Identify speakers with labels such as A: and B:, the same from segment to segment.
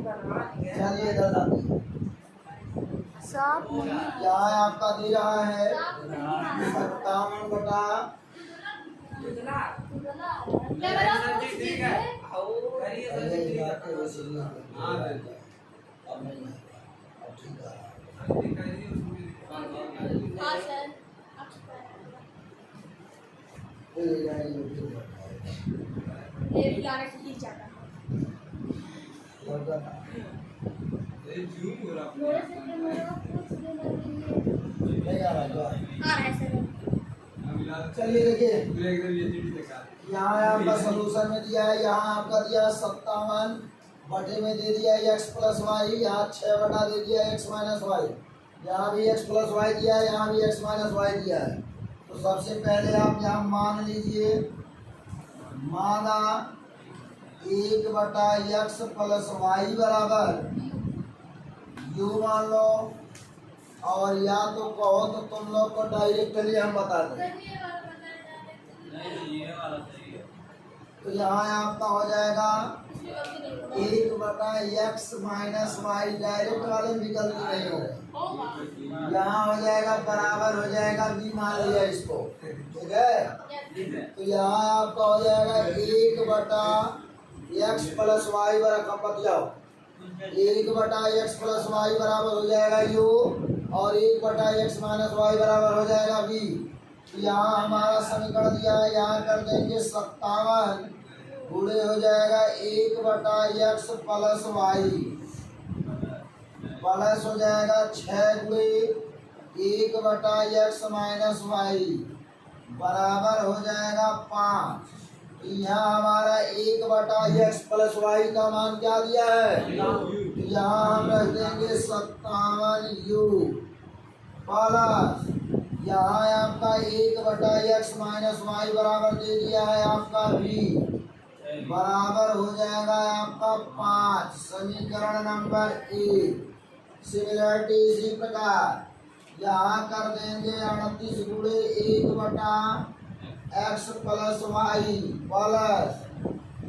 A: चलिए दादा यहाँ आपका दे रहा है 57 बटा चलिए देखिए यहाँ आपका सोल्यूशन में दिया है, यहाँ आपका दिया 57 बटे में दे दिया x प्लस वाई, यहाँ 6 बटा दे दिया x माइनस वाई, यहाँ भी x प्लस वाई दिया है, यहाँ भी x माइनस वाई दिया है। तो सबसे पहले आप यहाँ मान लीजिए, माना 1 बटा x प्लस वाई बराबर यू मान लो, और या तो कहो तो तुम लोग को डायरेक्टली हम बता दें। तो यहाँ आपका हो जाएगा 1 बटा x माइनस वाई, डायरेक्ट वाले विकल्प नहीं होगा। यहाँ हो जाएगा बराबर हो जाएगा b मान लिया इसको, ठीक है। तो यहाँ आपका हो जाएगा 1 बटा x प्लस वाई बराबर, बत जाओ 1 बटा x प्लस वाई बराबर हो जाएगा u, और 1 बटा x माइनस वाई बराबर हो जाएगा b। तो यहाँ हमारा समीकरण दिया है, यहाँ कर देंगे 57 गुणे हो जाएगा 1 बटा x प्लस वाई, प्लस हो जाएगा 6 गुणे 1 बटा x माइनस वाई बराबर हो जाएगा 5। यहाँ हमारा 1 बटा x प्लस वाई का मान क्या दिया है, यहाँ हम रख देंगे 57 u प्लस यहाँ आपका 1 बटा x माइनस वाई बराबर दे दिया है आपका v बराबर हो जाएगा आपका 5। समीकरण नंबर 1। सिमिलरिटी इसी प्रकार यहाँ कर देंगे 38 गुणे 1 बटा x प्लस वाई प्लस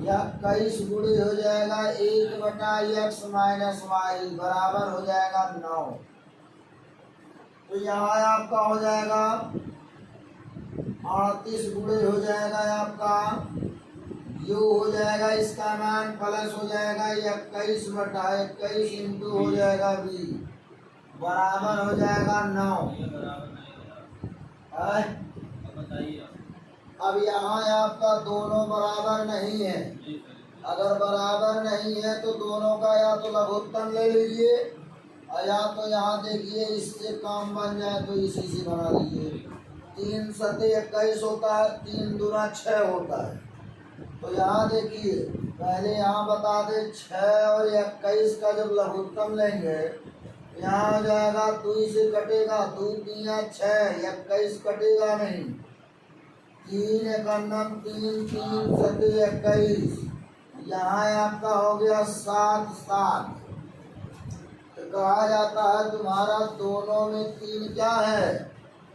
A: 21 गुणे हो जाएगा 1 बटा x माइनस वाई बराबर हो जाएगा 9। तो यहाँ आपका हो जाएगा 38 गुणे हो जाएगा आपका u हो जाएगा इसका मान, प्लस हो जाएगा 21 बटा 21 इंटू हो जाएगा v बराबर हो जाएगा 9। अब यहाँ आपका दोनों बराबर नहीं है, अगर बराबर नहीं है तो दोनों का या तो लघुत्तम ले लीजिए, और या तो यहाँ देखिए इससे काम बन जाए तो इसी से बना लीजिए। 3 सते 21 होता है, 3 दूना 6 होता है। तो यहाँ देखिए पहले यहाँ बता दे 6 और 21 का जब लघुत्तम लेंगे, यहाँ हो जाएगा 2 से कटेगा 2 3 6, 21 कटेगा नहीं, 3 एकम 3 3 सते 21, यहाँ आपका हो गया 7 7। तो कहा जाता है तुम्हारा दोनों में 3 क्या है,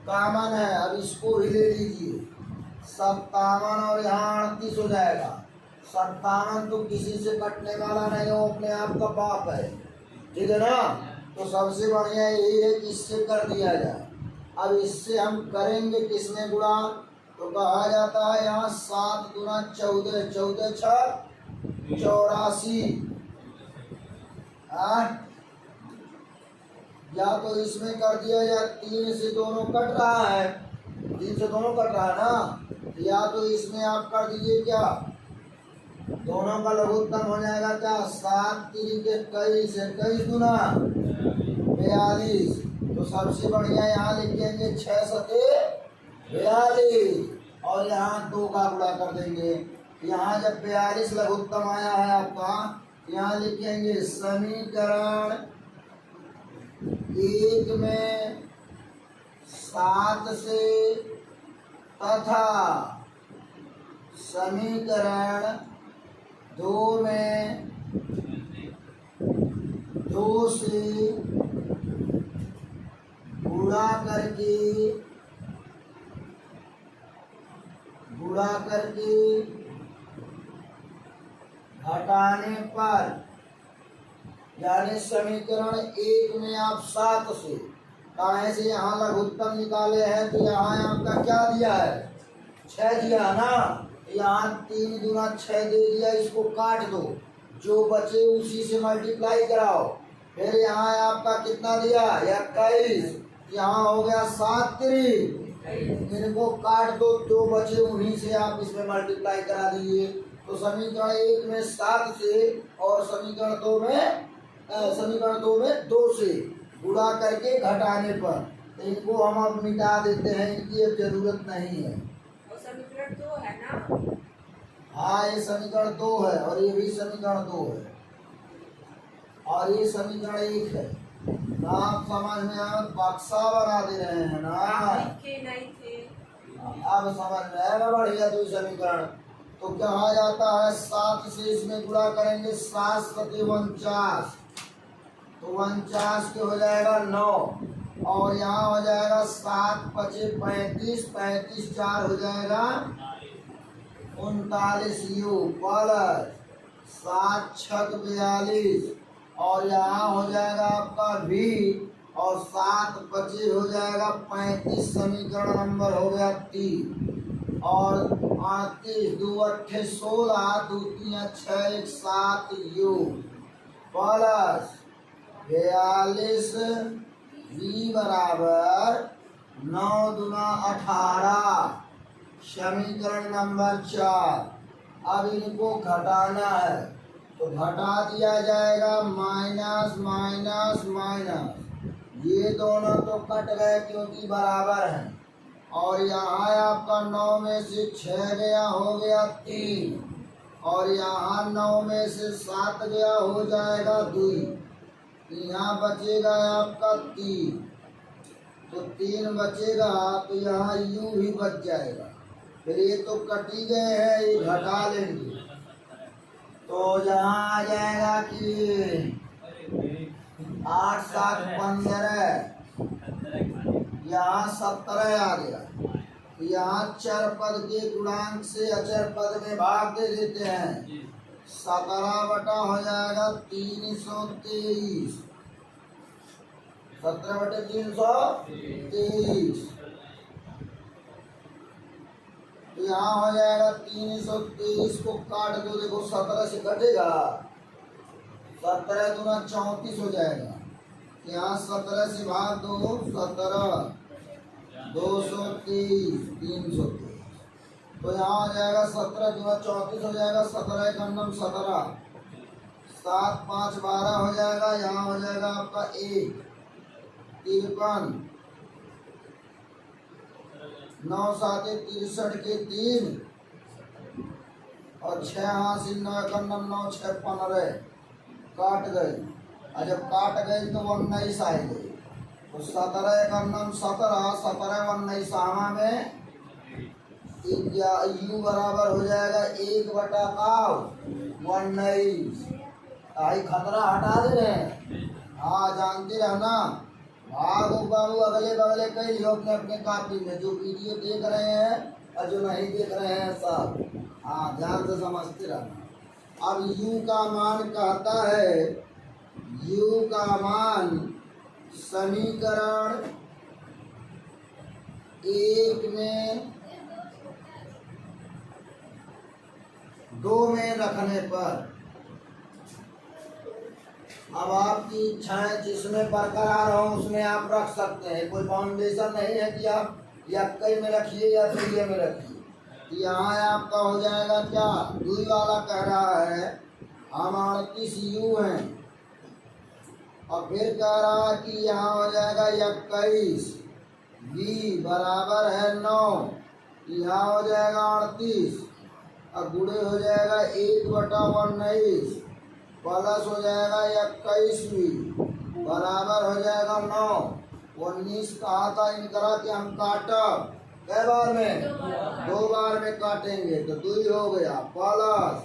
A: कॉमन है। अब इसको भी ले लीजिए 57 और यहाँ 38 हो जाएगा। 57 तो किसी से कटने वाला नहीं हो, अपने आप का बाप है, ठीक है ना। तो सबसे बढ़िया यही है कि इससे कर दिया जाए। अब इससे हम करेंगे किसने गुणा, तो कहा जाता है यहाँ 7 गुना 14, 14 6 84। या तो इसमें कर दिया जाए 3 से दोनों कट रहा है, 3 से दोनों कट रहा है ना, या तो इसमें आप कर दीजिए क्या, दोनों का लघुत्तम हो जाएगा क्या, 7 3 21, 21 गुना 42। तो सबसे बढ़िया यहाँ लिखेंगे 6 सते 42, और यहाँ 2 का गुणा कर देंगे। यहाँ जब 42 लघुत्तम आया है आपका, यहाँ लिखेंगे समीकरण 1 में 7 से तथा समीकरण 2 में 2 से गुणा करके घटाने पर यानी समीकरण 1 में आप 7 से काहे से यहाँ लघुत्तम निकाले हैं, तो यहाँ आपका क्या दिया है, 6 दिया है ना। यहाँ 3 दूना 6 दे दिया, इसको काट दो, जो बचे उसी से मल्टीप्लाई कराओ। फिर यहाँ आपका कितना दिया, 21, यहाँ हो गया 7 3, इनको काट दो, जो बचे उन्हीं से आप इसमें मल्टीप्लाई करा दीजिए। तो समीकरण 1 में 7 से और समीकरण 2 में 2 से गुणा करके घटाने पर, तो इनको हम अब मिटा देते हैं, इनकी अब जरूरत नहीं है।
B: समीकरण 2 है ना।
A: हाँ, ये समीकरण 2 है और ये भी समीकरण 2 है और ये समीकरण 1 है ना। आप समझ में आए, बक्सा बना दे रहे हैं ना,
B: नहीं थे।
A: अब समझ में आएगा बढ़िया। तो समीकरण तो क्या आ जाता है, 7 से इसमें गुणा करेंगे, 7 सते 49, तो 49 के हो जाएगा 9 और यहाँ हो जाएगा 7 पचे 35, 35 4 हो जाएगा 39 यू प्लस 7 छक 42 और यहाँ हो जाएगा आपका भी और 7 बचे हो जाएगा 35, समीकरण नंबर हो गया 3 और 38 2 8 16 2 3 6 1 7 यू प्लस 42 v बराबर 9 दूना 18, समीकरण नंबर 4। अब इनको घटाना है तो घटा दिया जाएगा, माइनस माइनस माइनस, ये दोनों तो कट गए क्योंकि बराबर हैं। और यहाँ आपका 9 में से 6 गया, हो गया 3 और यहाँ 9 में से 7 गया, हो जाएगा 2, यहाँ बचेगा आपका 3, तो 3 बचेगा, तो यहाँ u भी बच जाएगा। फिर ये तो कटी गए हैं, ये घटा लेंगे तो यहाँ आ जाएगा कि 8 7 15, यहाँ 17 आ गया। यहाँ चर पद के गुणांक से अचर पद में भाग दे देते हैं, 17 बटा हो जाएगा 323, 17 बटे 323, तो यहाँ हो जाएगा 323 को काट दो, देखो 17 से कटेगा, 17 दूना 34 हो जाएगा, यहाँ 17 से भाग दो, 17 223 323, तो यहाँ हो जाएगा 17 दूना 34 हो जाएगा, 17 एक अन्नम 17, 7 5 12 हो जाएगा, यहाँ हो जाएगा आपका 1 53, 9 7 63 के 3 और 6 हासिल 9 एकन्नम 9 6 15, काट गए और जब काट गए तो 19 आएंगे, तो 17 एकन्नम 17 17 19 में यू बराबर हो जाएगा 1 बटा 19। आई खतरा हटा दे रहे हैं, हाँ जानते रहना। भाग बाबू अगले बगले कई लियो अपने अपने कॉपी में, जो वीडियो देख रहे हैं और जो नहीं देख रहे हैं सब, हाँ ध्यान से समझते रहना। अब u का मान कहता है, u का मान समीकरण 1 में 2 में रखने पर, अब आपकी इच्छा है जिसमें बरकरार हो उसमें आप रख सकते हैं, कोई फाउंडेशन नहीं है कि आप या कई में रखिए या 3 में रखिए। यहाँ आपका हो जाएगा क्या, 2 वाला कह रहा है हम 38 यू हैं और फिर कह रहा है कि यहाँ हो जाएगा 21, v बराबर है 9, यहाँ हो जाएगा 38 और गुणे हो जाएगा 1 बटा 19 प्लस हो जाएगा 21 बराबर हो जाएगा 9। 19 कहा था इनकरा कि हम काटब कै बार में, 2 बार में काटेंगे, तो 2 हो गया प्लस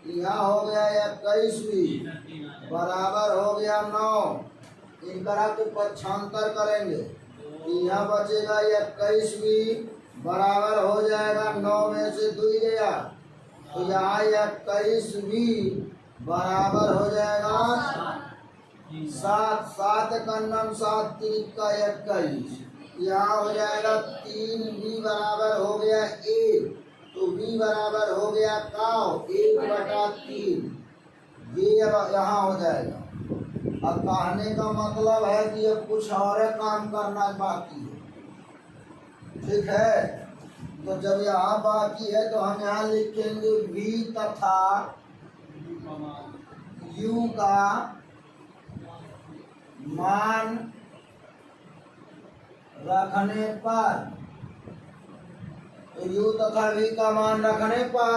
A: यहाँ हो गया 21 बराबर हो गया 9। इनकरा को पक्षांतर करेंगे, यहाँ बचेगा 21 बराबर हो जाएगा 9 में से 2 गया, तो यहाँ 21 बराबर हो जाएगा सात, सात कन्नम सात तीन का 21। यहाँ हो जाएगा 3v बराबर हो गया 1, तो v बराबर हो गया काव 1/3। ये अब यहाँ हो जाएगा। अब कहने का मतलब है कि अब कुछ और काम करना बाकी है, ठीक है। तो जब यहाँ बाकी है तो हम यहाँ लिखेंगे v तथा u का मान रखने पर, तो u तथा v का मान रखने पर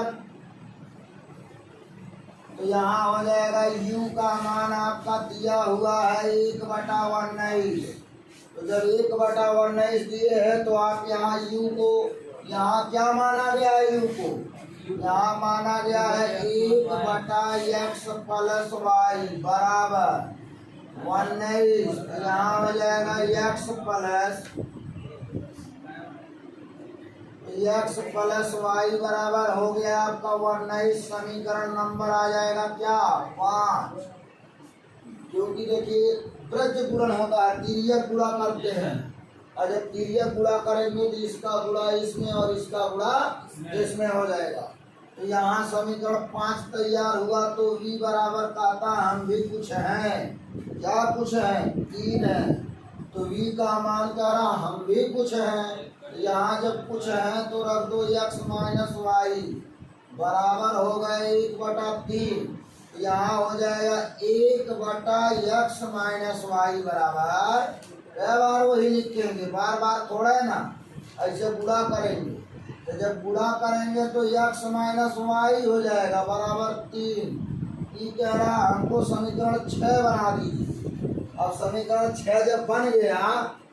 A: तो यहाँ हो जाएगा u का मान आपका दिया हुआ है 1/19। तो जब 1/19 दिए है तो आप यहाँ u को, यहाँ क्या माना गया है u को, यहाँ माना गया है 1/x प्लस वाई बराबर 19। यहाँ हो जाएगा x प्लस वाई बराबर हो गया आपका 19। समीकरण नंबर आ जाएगा क्या 5, क्योंकि देखिए ब्रज गुणन होता है, तिर्यक गुणा करते हैं, और जब तिर्यक गुणा करेंगे तो इसका गुणा इसमें और इसका गुणा इसमें हो जाएगा। तो यहाँ समीकरण 5 तैयार हुआ। तो v बराबर कहता हम भी कुछ हैं, क्या कुछ है 3 है, तो v का मान कह रहा हम भी कुछ हैं। यहाँ जब कुछ है तो रख दो x माइनस वाई बराबर हो गए 1/3। यहाँ हो जाएगा 1/x माइनस वाई बराबर, कई बार वही लिखेंगे, बार बार थोड़ा है ना, ऐसे गुणा करेंगे। तो जब गुणा करेंगे तो x माइनस वाई हो जाएगा बराबर 3। ये कह रहा हमको समीकरण 6 बना दीजिए। अब समीकरण 6 जब बन गया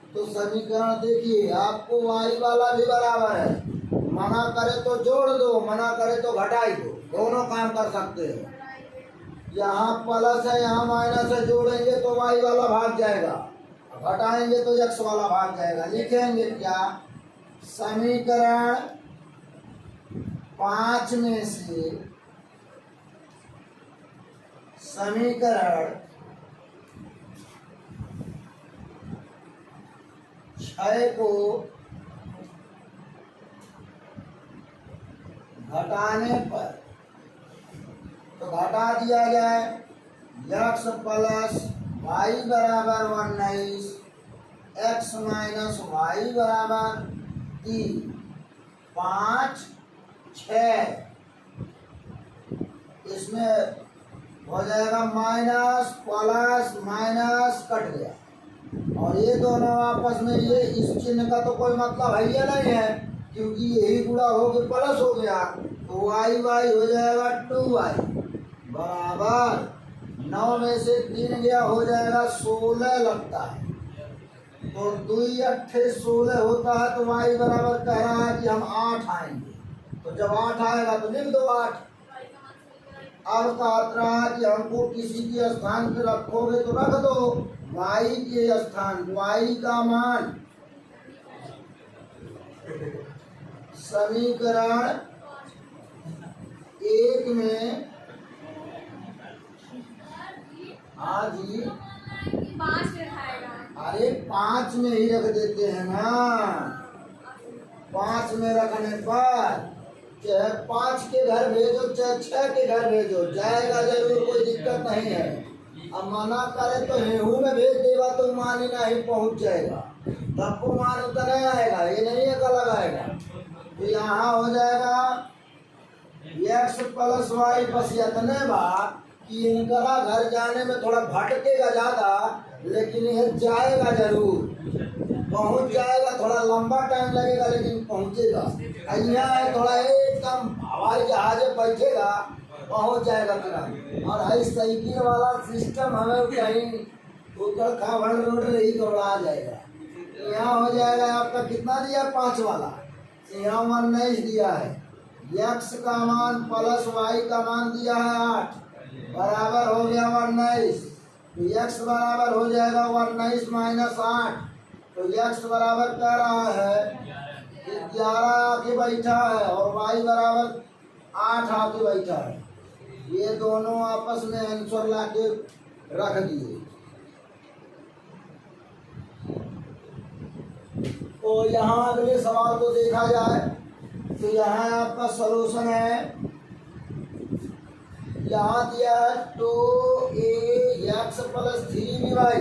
A: तो समीकरण देखिए आपको y वाला भी बराबर है, मना करे तो जोड़ दो, मना करे तो घटाई दो, दोनों काम कर सकते हैं। यहाँ प्लस है यहाँ माइनस है, जोड़ेंगे तो y वाला भाग जाएगा, घटाएंगे तो x वाला भाग जाएगा। लिखेंगे क्या, समीकरण 5 में से समीकरण 6 को घटाने पर, तो घटा दिया जाए x प्लस वाई बराबर 19, x माइनस वाई बराबर 3, 5 6, इसमें हो जाएगा माइनस प्लस माइनस कट गया, और ये दोनों आपस में, ये इस चिन्ह का तो कोई मतलब है ही नहीं है, क्योंकि यही गुणा हो के प्लस हो गया, तो वाई वाई हो जाएगा 2y बराबर 9 में से 3 गया, हो जाएगा 16 लगता है। तो 2 8 16 होता है, तो y बराबर कह रहा है कि हम 8 आएंगे। तो जब 8 आएगा तो लिख दो 8। अब कह रहा है कि हमको किसी के स्थान पे रखोगे तो रख दो y के स्थान, y का मान समीकरण 1 में, हाँ जी,
B: 5 रखाएगा।
A: अरे 5 में ही रख देते हैं ना, 5 में रखने पर चाहे 5 के घर भेजो चाहे 6 के घर भेजो, जाएगा जरूर, कोई दिक्कत नहीं है। अब मना करे तो हेहू में भेज देगा तो मान ही नहीं पहुंच जाएगा, तब को मान उतना आएगा, ये नहीं है अलग आएगा। तो यहाँ हो जाएगा x प्लस वाई, बस इतने बात कि इनका घर जाने में थोड़ा भटकेगा ज्यादा, लेकिन यह जाएगा जरूर, पहुंच जाएगा, थोड़ा लंबा टाइम लगेगा लेकिन पहुंचेगा। यहाँ है थोड़ा एकदम हवाई जहाज बैठेगा, पहुंच जाएगा तुरंत। और है साइकिल वाला सिस्टम, हमें कहीं ऊपर खावड़ रोड रही घबरा जाएगा। यहाँ हो जाएगा आपका कितना दिया 5 वाला, यहाँ 19 दिया है, x का मान प्लस वाई का मान दिया है 8 बराबर हो गया 19। तो x बराबर हो जाएगा 19 माइनस 8, तो x बराबर कह रहा है 11 आके बैठा है, और y बराबर 8 आके बैठा है। ये दोनों आपस में आंसर लाके रख दिए। तो यहाँ अगले सवाल को देखा जाए तो यहाँ आपका सलूशन है। यहाँ दिया है 2ax + 3by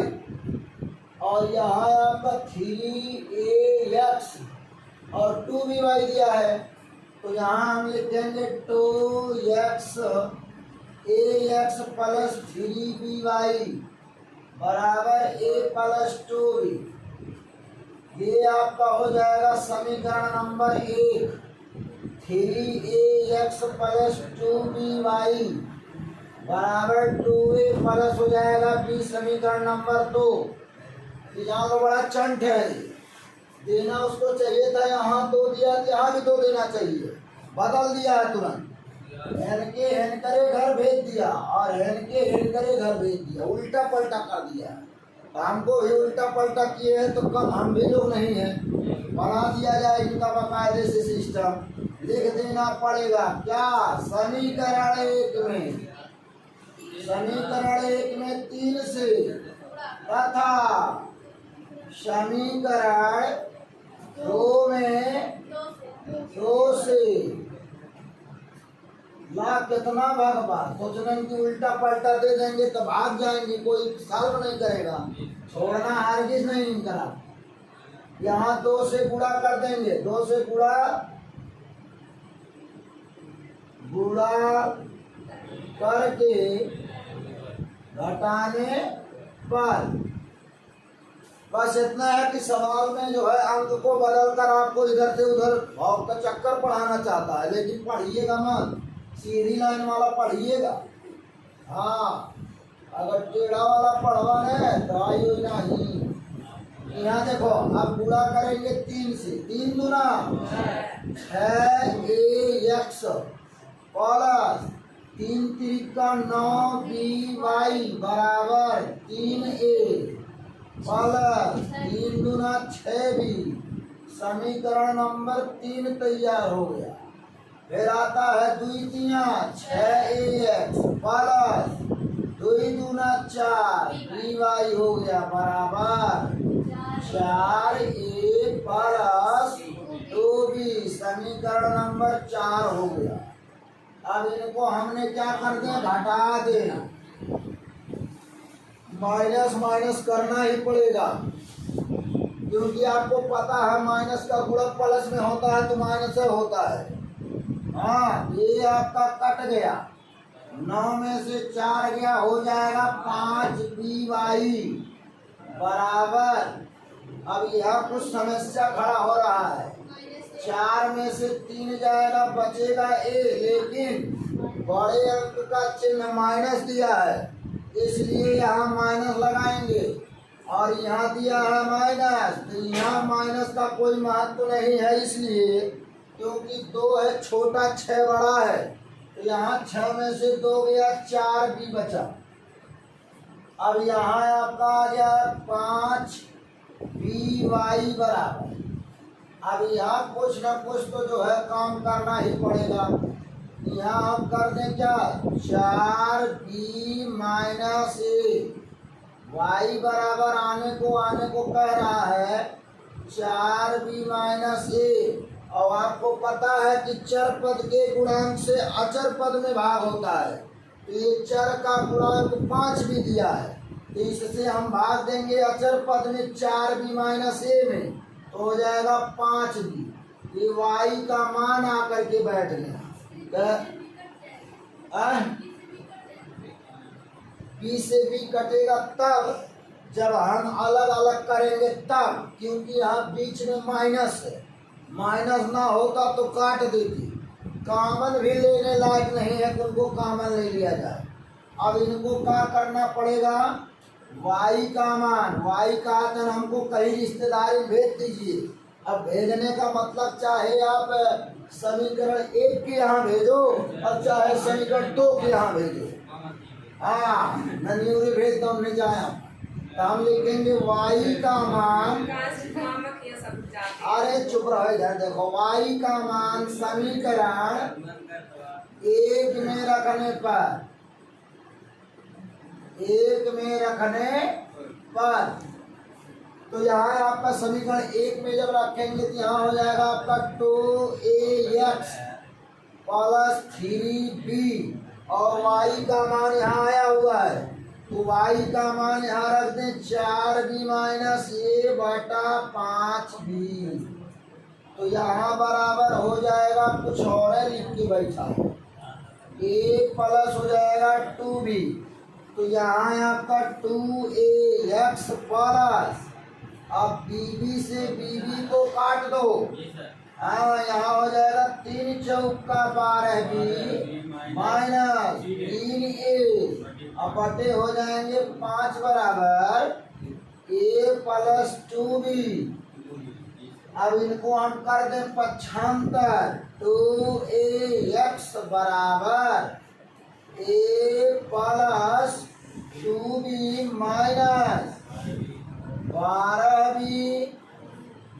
A: और यहाँ आपका 3ax और 2by दिया है। तो यहाँ हम लिखेंगे 2ax + 3by बराबर a + 2b। ये आपका हो जाएगा समीकरण नंबर 1। 3ax + 2by बराबर 2a प्लस हो जाएगा b समीकरण नंबर 2। यहाँ तो बड़ा चंट है, देना उसको चाहिए था, यहाँ 2 दिया, यहाँ भी 2 देना चाहिए, बदल दिया है तुरंत। हेन के हेन करे घर भेज दिया और हेन के हेन करे घर भेज दिया, उल्टा पलटा कर दिया। तो हमको भी उल्टा पलटा किए हैं तो कम हम भी लोग नहीं हैं। बना दिया जाए इनका बाकायदे से सिस्टम, लिख देना पड़ेगा। क्या समीकरण 1 में 3 से तथा समीकरण 2 में 2 से ला कितना भगवा। सोचने की उल्टा पलटा दे देंगे तो भाग जाएंगे, कोई सॉल्व नहीं करेगा, छोड़ना हरगिज नहीं करा। यहाँ 2 से गुणा कर देंगे, 2 से गुणा करके घटाने पर बस इतना है कि सवाल में जो है अंक को बदलकर आपको इधर से उधर भाव का चक्कर पढ़ाना चाहता है, लेकिन पढ़िएगा मत, सीधी लाइन वाला पढ़िएगा। हाँ, अगर टेढ़ा वाला पढ़वाना है तो आइए नहीं। यहाँ देखो आप गुणा करेंगे 3 से, 3 दूना 6ax प्लस 3 त्रिका 9by बराबर 3a प्लस 3 दूना 6b समीकरण नंबर 3 तैयार हो गया। फिर आता है 2 तिया 6ax प्लस 2 दूना 4by हो गया बराबर 4a प्लस 2b समीकरण नंबर 4 हो गया। अब इनको हमने क्या कर दिया, घटा देना, माइनस माइनस करना ही पड़ेगा, क्योंकि आपको पता है माइनस का गुणा प्लस में होता है तो माइनस से होता है। हाँ, ये आपका कट गया, 9 में से 4 गया, हो जाएगा 5by बराबर। अब यहाँ कुछ समस्या खड़ा हो रहा है, 4 में से 3 जाएगा, बचेगा a, लेकिन बड़े अंक का चिन्ह माइनस दिया है, इसलिए यहाँ माइनस लगाएंगे। और यहाँ दिया है माइनस, तो यहाँ माइनस का कोई महत्व नहीं है, इसलिए क्योंकि 2 है छोटा 6 बड़ा है, तो यहाँ 6 में से 2 गया, 4 भी बचा। अब यहाँ आपका आ गया 5by बराबर। अब यहाँ कुछ ना कुछ तो जो है काम करना ही पड़ेगा। यहाँ हम कर दें क्या, 4b माइनस a, y बराबर आने को कह रहा है 4b माइनस a। और आपको पता है कि चर पद के गुणांक से अचर पद में भाग होता है, तो ये चर का गुणांक 5 भी दिया है, तो इससे हम भाग देंगे अचर पद में 4b माइनस a में, तो हो जाएगा 5b। ये y का मान आकर के बैठ गया। b से b कटेगा तब जब हम अलग अलग करेंगे तब, क्योंकि यहाँ बीच में माइनस है, माइनस ना होता तो काट देती। कॉमन भी लेने लायक नहीं है, उनको कॉमन ले लिया जाए। अब इनको क्या करना पड़ेगा, y का मान, y का आतन हमको कहीं रिश्तेदारी भेज दीजिए। अब भेजने का मतलब चाहे आप समीकरण 1 के यहाँ भेजो और चाहे समीकरण 2 के यहाँ भेजो। हाँ, नन्यूरी भेज दो, नहीं जाए तो हम लिखेंगे y का मान, अरे चुप रहो इधर देखो, y का मान समीकरण 1 में रखने पर तो यहाँ आपका समीकरण एक में जब रखेंगे तो यहाँ हो जाएगा आपका 2ax प्लस 3b और y का मान यहाँ आया हुआ है, तो y का मान यहाँ रख दें 4b माइनस a बटा 5b। तो यहाँ बराबर हो जाएगा, कुछ और है लिख के बैठा, a प्लस हो जाएगा 2b। तो यहाँ आपका 2ax प्लस, अब bb से bb को काट दो, हाँ यहाँ हो जाएगा 3 चौका 12b माइनस 3a, अब बटे हो जाएंगे 5 बराबर a प्लस 2b। अब इनको हम कर दें 75, 2ax बराबर a plus 2b minus 12b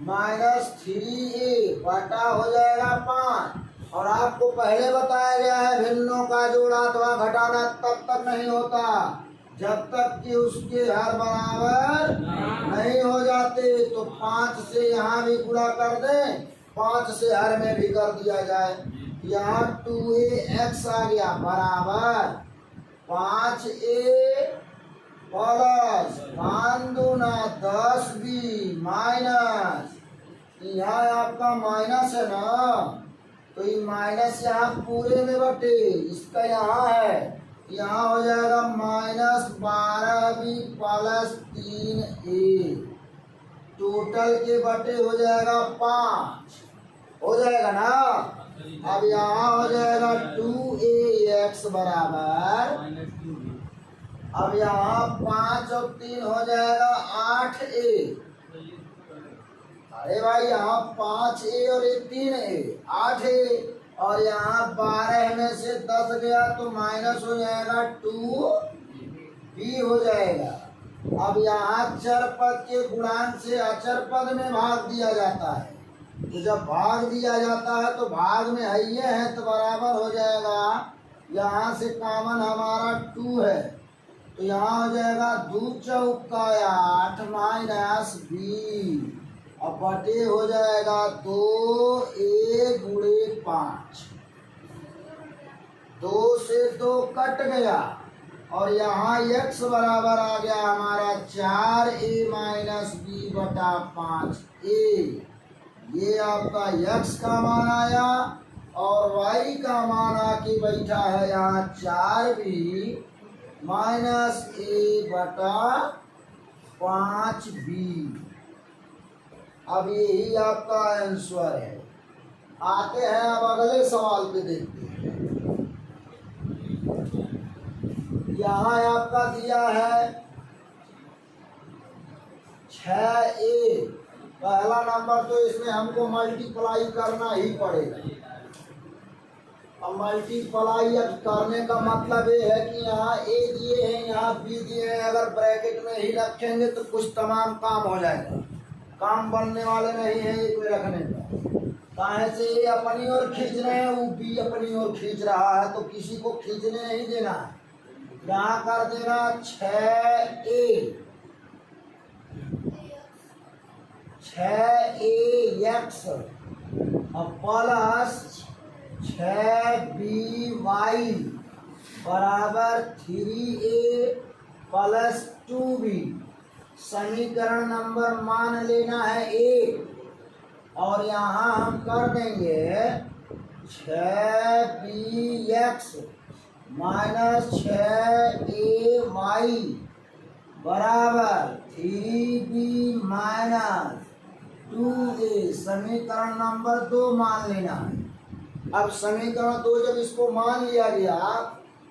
A: minus 3a बटा हो जाएगा 5। और आपको पहले बताया गया है भिन्नों का जोड़ा अथवा घटाना तब तक नहीं होता जब तक कि उसके हर बराबर नहीं हो जाते। तो 5 से यहाँ भी गुणा कर दें, 5 से हर में भी कर दिया जाए। यहाँ 2ax आ गया बराबर 5a प्लस 5 दूना 10b माइनस, यहाँ आपका माइनस है ना, तो ये माइनस यहाँ पूरे में बटे, इसका यहाँ है, यहाँ हो जाएगा minus 12b plus 3a, total के बटे हो जाएगा 5, हो जाएगा ना। अब यहाँ हो जाएगा 2ax बराबर, अब यहाँ 5 और 3 हो जाएगा 8a। अरे भाई यहाँ 5a और 3a 8a, और यहाँ 12 में से 10 गया तो माइनस हो जाएगा 2b हो जाएगा। अब यहाँ चर पद के गुणांक से अचर पद में भाग दिया जाता है, तो जब भाग दिया जाता है तो भाग में है तो बराबर हो जाएगा, यहाँ से कॉमन हमारा 2 है, तो यहाँ हो जाएगा 2 चौका 8 माइनस b, अब बटे हो जाएगा 2a गुणे 5, 2 से 2 कट गया और यहाँ x बराबर आ गया हमारा 4a माइनस b बटा 5a। ये आपका x का मान आया और y का मान आके बैठा है यहाँ 4b माइनस a बटा 5b। अब यही आपका आंसर है। आते हैं अब अगले सवाल पे देखते हैं। यहाँ आपका दिया है 6a, पहला नंबर, तो इसमें हमको मल्टीप्लाई करना ही पड़ेगा। अब मल्टीप्लाई अब करने का मतलब ये है कि यहाँ a दिए हैं, यहाँ b दिए हैं, अगर ब्रैकेट में ही रखेंगे तो कुछ तमाम काम हो जाएगा, काम बनने वाले नहीं है एक में रखने का। काहे से ये अपनी ओर खींच रहे हैं, वो b अपनी ओर खींच रहा है, तो किसी को खींचने नहीं देना है। यहाँ कर देना 6ax अब प्लस 6by बराबर 3a प्लस 2b। समीकरण नंबर मान लेना है 1 और यहाँ हम कर देंगे 6bx माइनस 6ay बराबर 3b माइनस 2a। समीकरण नंबर 2 मान लेना है। अब समीकरण 2 जब इसको मान लिया गया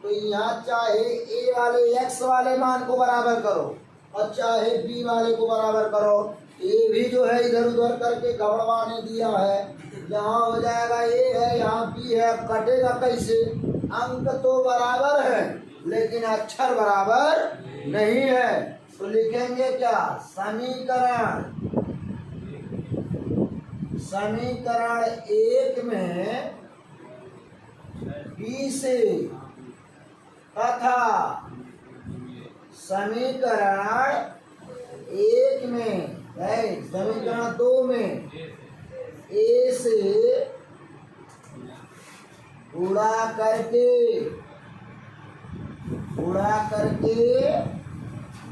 A: तो यहाँ चाहे a वाले x वाले मान को बराबर करो और चाहे b वाले को बराबर करो। a भी जो है इधर उधर करके गड़बड़ाने दिया है, यहाँ हो जाएगा a है, यहाँ b है, कटेगा कैसे? अंक तो बराबर है लेकिन अक्षर बराबर नहीं है, तो लिखेंगे क्या? समीकरण 1 में b से तथा समीकरण 1 में समीकरण 2 में ए से गुणा करके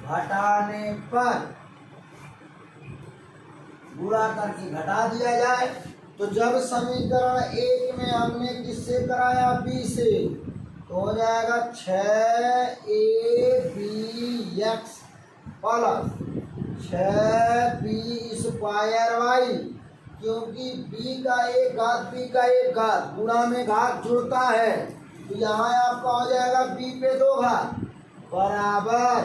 A: घटाने पर गुणा करके घटा दिया जाए। तो जब समीकरण 1 में हमने किससे कराया, बी से, तो हो जाएगा 6ab प्लस 6b²y, क्योंकि b का एक घात b का एक घात गुणा में घात जुड़ता है, तो यहाँ आपका हो जाएगा b पे 2 घात बराबर।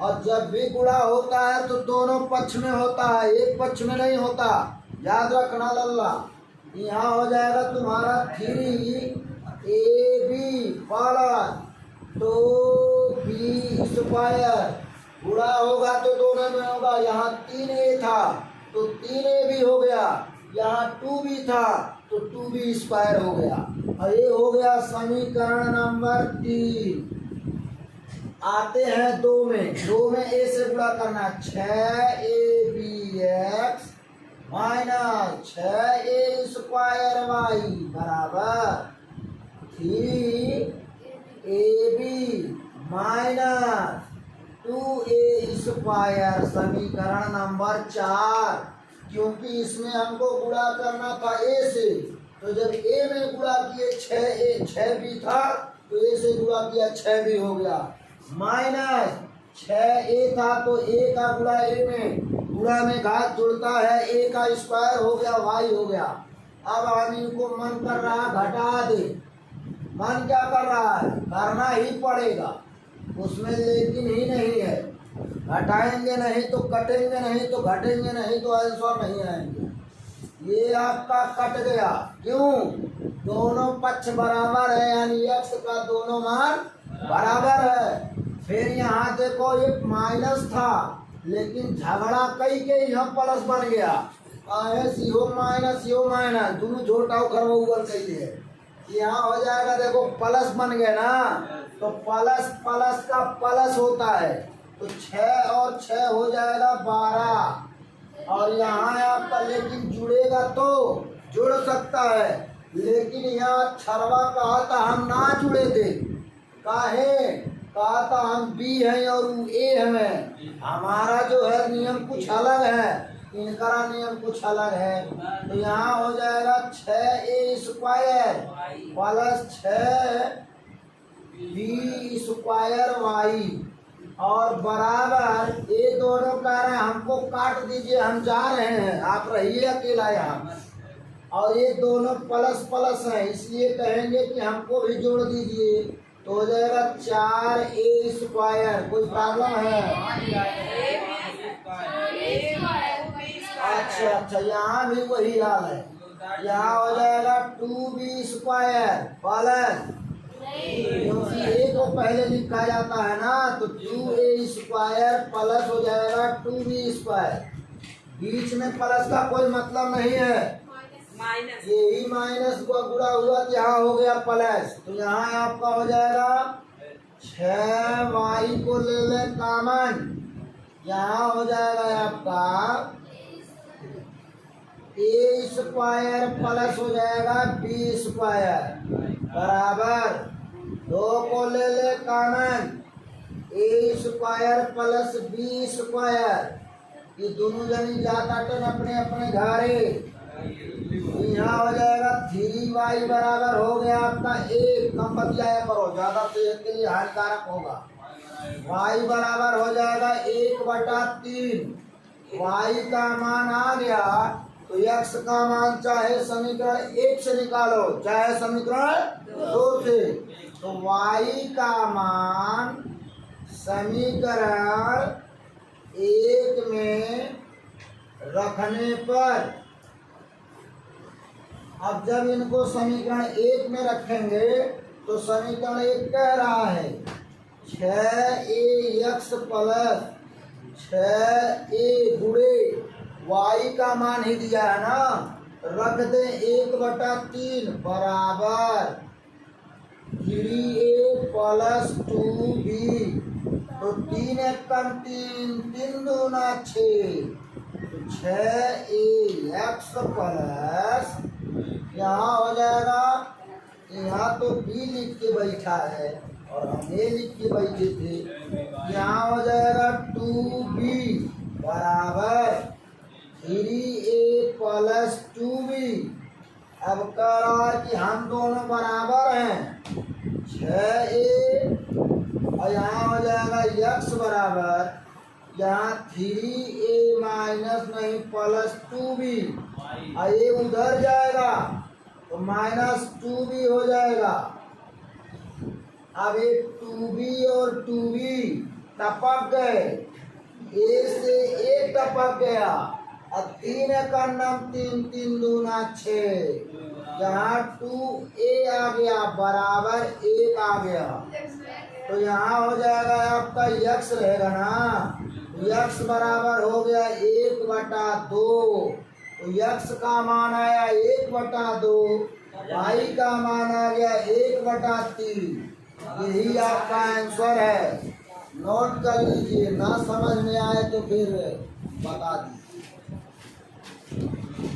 A: और जब भी गुणा होता है तो दोनों पक्ष में होता है, एक पक्ष में नहीं होता, याद रखना लल्ला। यहाँ हो जाएगा तुम्हारा 3ab प्लस 2b², गुणा होगा तो दोनों में होगा। यहाँ 3a था तो 3ab हो गया, यहाँ 2b था तो 2b² हो गया। और ये हो गया समीकरण नंबर 3। आते हैं 2 में। 2 में a से गुणा करना, 6abx माइनस 6a² बराबर 3ab माइनस 2a², समीकरण नंबर 4। क्योंकि इसमें हमको गुणा करना था a से, तो जब a में गुणा किए 6b था तो a से गुणा किया 6b हो गया, माइनस 6a था तो a का गुणा a में, गुणा में घात जुड़ता है, a का स्क्वायर हो गया y हो गया। अब हम इनको मन कर रहा है घटा दे, मन क्या कर रहा है, करना ही पड़ेगा, उसमें लेकिन ही नहीं है। घटाएंगे नहीं तो कटेंगे नहीं, तो घटेंगे नहीं तो आंसर नहीं आएंगे। ये आपका कट गया, क्यों, दोनों पक्ष बराबर है, यानी x का दोनों मान बराबर है। फिर यहाँ देखो ये माइनस था, लेकिन झगड़ा कई के यहाँ प्लस बन गया, यो माइनस दोनों जोड़ाओ खरबो ऊपर कही है, यहाँ हो जाएगा, देखो प्लस बन गया ना, तो प्लस प्लस का प्लस होता है, तो 6 और 6 हो जाएगा 12। और यहाँ आपका लेकिन जुड़ेगा तो जुड़ सकता है, लेकिन यहाँ छरवा कहा था हम ना जुड़े थे, काहे कहा था हम बी हैं और ए हैं, हमारा जो है नियम कुछ अलग है, इनका नियम कुछ अलग है। तो यहाँ हो जाएगा 6a² प्लस 6b² और बराबर ये दोनों कह रहे हैं हमको काट दीजिए, हम जा रहे हैं, आप रहिए अकेला यहाँ। और ये दोनों प्लस प्लस हैं, इसलिए कहेंगे कि हमको भी जोड़ दीजिए, तो हो जाएगा 4a²। कोई प्रॉब्लम है? अच्छा, यहाँ भी वही हाल है, यहाँ हो जाएगा 2b² प्लस, क्योंकि a को पहले लिखा जाता है ना, तो 2a² प्लस हो जाएगा 2b²। बीच में प्लस का कोई मतलब नहीं है, यही माइनस को गुणा हुआ तो यहाँ हो गया प्लस, तो यहाँ आपका हो जाएगा 6y को ले ले कॉमन, यहाँ हो जाएगा आपका a² प्लस हो जाएगा b² बराबर 2 को ले ले कॉमन, a² प्लस b²। ये दोनों जनी जाता अपने अपने घरे, यहाँ हो जाएगा 3y बराबर हो गया आपका 1, कम बतियाया करो, ज्यादा सेहत के लिए हानिकारक होगा। y बराबर हो जाएगा 1/3, y का मान आ गया तो x का मान चाहे समीकरण 1 से निकालो चाहे समीकरण 2 से, तो y का मान समीकरण 1 में रखने पर, अब जब इनको समीकरण 1 में रखेंगे तो समीकरण 1 कह रहा है 6ax प्लस 6a गुणे y का मान ही दिया है ना, रख दे 1/3 बराबर 3a प्लस 2b, तो 3 × 3 = 6, 6ax प्लस यहाँ हो जाएगा, यहाँ तो b लिख के बैठा है और हम a लिख के बैठे थे, यहाँ हो जाएगा 2b बराबर 3a प्लस 2b। अब कह रहा है कि हम दोनों बराबर हैं, 6a और यहाँ हो जाएगा x बराबर, यहाँ 3a माइनस नहीं प्लस 2b, और ये उधर जाएगा तो माइनस 2b हो जाएगा। अब ये 2b और 2b टपक गए, a से a टपक गया, अब 3 का नाम 3 3 दूना 6, यहाँ 2a आ गया बराबर 1 आ गया, तो यहाँ हो जाएगा आपका x रहेगा ना, x बराबर हो गया 1/2, तो x का मान आया 1/2, y का मान आ गया 1/3। यही आपका आंसर है, नोट कर लीजिए, ना समझ में आए तो फिर बता दीजिए।